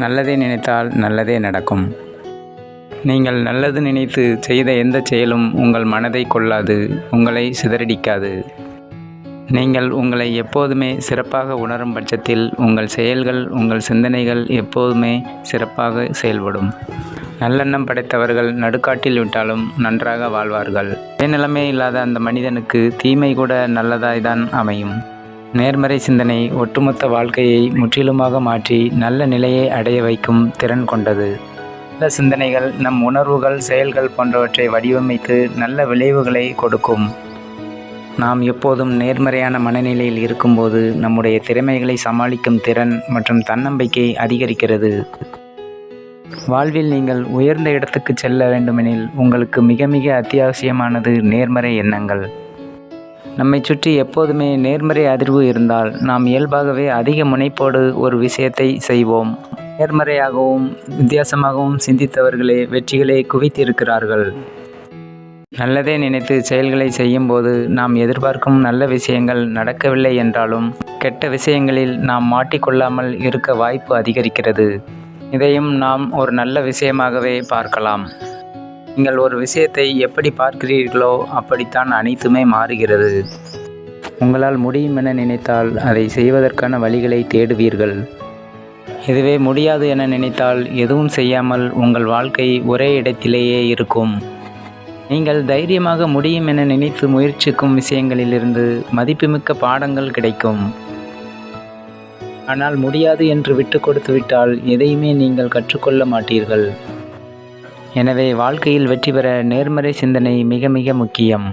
நல்லதே நினைத்தால் நல்லதே நடக்கும். நீங்கள் நல்லது நினைத்து செய்த எந்த செயலும் உங்கள் மனதை கொள்ளாது, உங்களை சிதறடிக்காது. நீங்கள் உங்களை எப்போதுமே சிறப்பாக உணரும் பட்சத்தில் உங்கள் செயல்கள், உங்கள் சிந்தனைகள் எப்போதுமே சிறப்பாக செயல்படும். நல்லெண்ணம் படைத்தவர்கள் நடுக்காட்டில் விட்டாலும் நன்றாக வாழ்வார்கள். சுயநலமே இல்லாத அந்த மனிதனுக்கு தீமை கூட நல்லதாய்தான் அமையும். நேர்மறை சிந்தனை ஒட்டுமொத்த வாழ்க்கையை முற்றிலுமாக மாற்றி நல்ல நிலையை அடைய வைக்கும் திறன் கொண்டது. நல்ல சிந்தனைகள் நம் உணர்வுகள், செயல்கள் போன்றவற்றை வடிவமைத்து நல்ல விளைவுகளை கொடுக்கும். நாம் எப்போதும் நேர்மறையான மனநிலையில் இருக்கும்போது நம்முடைய திறமைகளை சமாளிக்கும் திறன் மற்றும் தன்னம்பிக்கை அதிகரிக்கிறது. வாழ்வில் நீங்கள் உயர்ந்த இடத்துக்கு செல்ல வேண்டுமெனில் உங்களுக்கு மிக மிக அத்தியாவசியமானது நேர்மறை எண்ணங்கள். நம்மை சுற்றி எப்போதுமே நேர்மறை அதிர்வு இருந்தால் நாம் இயல்பாகவே அதிக முனைப்போடு ஒரு விஷயத்தை செய்வோம். நேர்மறையாகவும் வித்தியாசமாகவும் சிந்தித்தவர்களே வெற்றிகளை குவித்திருக்கிறார்கள். நல்லதே நினைத்து செயல்களை செய்யும்போது நாம் எதிர்பார்க்கும் நல்ல விஷயங்கள் நடக்கவில்லை என்றாலும் கெட்ட விஷயங்களில் நாம் மாட்டிக்கொள்ளாமல் இருக்க வாய்ப்பு அதிகரிக்கிறது. இதையும் நாம் ஒரு நல்ல விஷயமாகவே பார்க்கலாம். நீங்கள் ஒரு விஷயத்தை எப்படி பார்க்கிறீர்களோ அப்படித்தான் அனைத்துமே மாறுகிறது. உங்களால் முடியும் என நினைத்தால் அதை செய்வதற்கான வழிகளை தேடுவீர்கள். இதுவே முடியாது என நினைத்தால் எதுவும் செய்யாமல் உங்கள் வாழ்க்கை ஒரே இடத்திலேயே இருக்கும். நீங்கள் தைரியமாக முடியும் என நினைத்து முயற்சிக்கும் விஷயங்களிலிருந்து மதிப்புமிக்க பாடங்கள் கிடைக்கும். ஆனால் முடியாது என்று விட்டு கொடுத்து விட்டால் எதையுமே நீங்கள் கற்றுக்கொள்ள மாட்டீர்கள். எனவே வாழ்க்கையில் வெற்றி பெற நேர்மறை சிந்தனை மிக மிக முக்கியம்.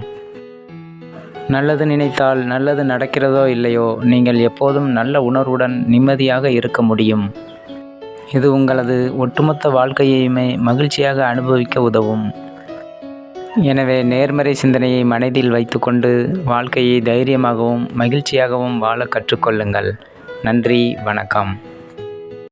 நல்லது நினைத்தால் நல்லது நடக்கிறதோ இல்லையோ, நீங்கள் எப்போதும் நல்ல உணர்வுடன் நிம்மதியாக இருக்க முடியும். இது உங்களது ஒட்டுமொத்த வாழ்க்கையுமே மகிழ்ச்சியாக அனுபவிக்க உதவும். எனவே நேர்மறை சிந்தனையை மனதில் வைத்துக்கொண்டு வாழ்க்கையை தைரியமாகவும் மகிழ்ச்சியாகவும் வாழ கற்றுக்கொள்ளுங்கள். நன்றி, வணக்கம்.